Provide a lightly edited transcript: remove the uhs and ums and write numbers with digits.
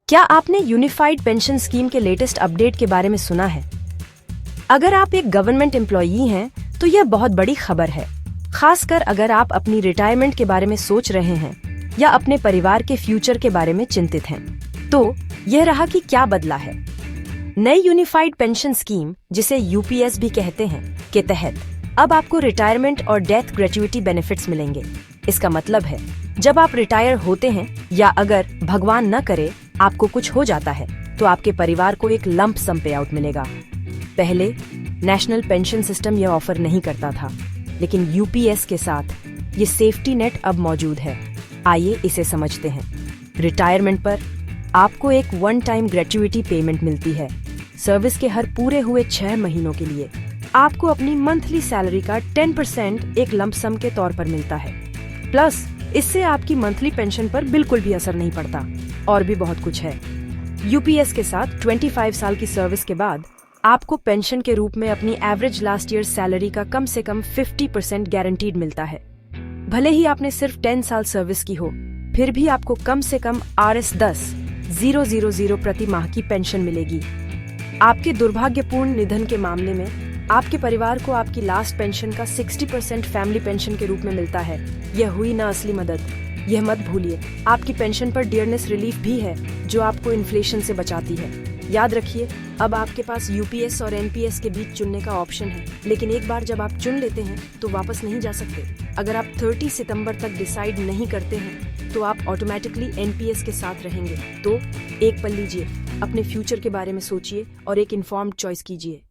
क्या आपने unified pension scheme के लेटेस्ट अपडेट के बारे में सुना है? अगर आप एक गवर्नमेंट एम्प्लॉई हैं तो यह बहुत बड़ी खबर है, खासकर अगर आप अपनी रिटायरमेंट के बारे में सोच रहे हैं या अपने परिवार के फ्यूचर के बारे में चिंतित हैं। तो यह रहा कि क्या बदला है। नई यूनिफाइड पेंशन स्कीम, जिसे यूपीएस भी कहते हैं, के तहत अब आपको रिटायरमेंट और डेथ ग्रेच्युइटी बेनिफिट्स मिलेंगे। इसका मतलब है, जब आप रिटायर होते हैं या अगर भगवान न करे आपको कुछ हो जाता है तो आपके परिवार को एक लंप सम पे आउट मिलेगा। पहले नेशनल पेंशन सिस्टम यह ऑफर नहीं करता था, लेकिन यूपीएस के साथ ये सेफ्टी नेट अब मौजूद है। आइए इसे समझते हैं। रिटायरमेंट पर आपको एक वन टाइम ग्रेच्युइटी पेमेंट मिलती है। सर्विस के हर पूरे हुए 6 महीनों के लिए आपको अपनी मंथली सैलरी का 10% एक लंप सम के तौर पर मिलता है। प्लस इससे आपकी मंथली पेंशन पर बिल्कुल भी असर नहीं पड़ता। और भी बहुत कुछ है। यूपीएस के साथ 25 साल की सर्विस के बाद आपको पेंशन के रूप में अपनी एवरेज लास्ट ईयर सैलरी का कम से कम 50% गारंटीड मिलता है। भले ही आपने सिर्फ 10 साल सर्विस की हो, फिर भी आपको कम से कम Rs10,000 प्रति माह की पेंशन मिलेगी। आपके दुर्भाग्यपूर्ण निधन के मामले में आपके परिवार को आपकी लास्ट पेंशन का 60% फैमिली पेंशन के रूप में मिलता है। यह हुई ना असली मदद। यह मत भूलिए, आपकी पेंशन पर डियरनेस रिलीफ भी है, जो आपको इन्फ्लेशन से बचाती है। याद रखिए, अब आपके पास यूपीएस और एनपीएस के बीच चुनने का ऑप्शन है, लेकिन एक बार जब आप चुन लेते हैं तो वापस नहीं जा सकते। अगर आप 30 सितंबर तक डिसाइड नहीं करते हैं तो आप ऑटोमेटिकली एनपीएस के साथ रहेंगे। तो एक पल लीजिए, अपने फ्यूचर के बारे में सोचिए और एक इन्फॉर्म्ड चॉइस कीजिए।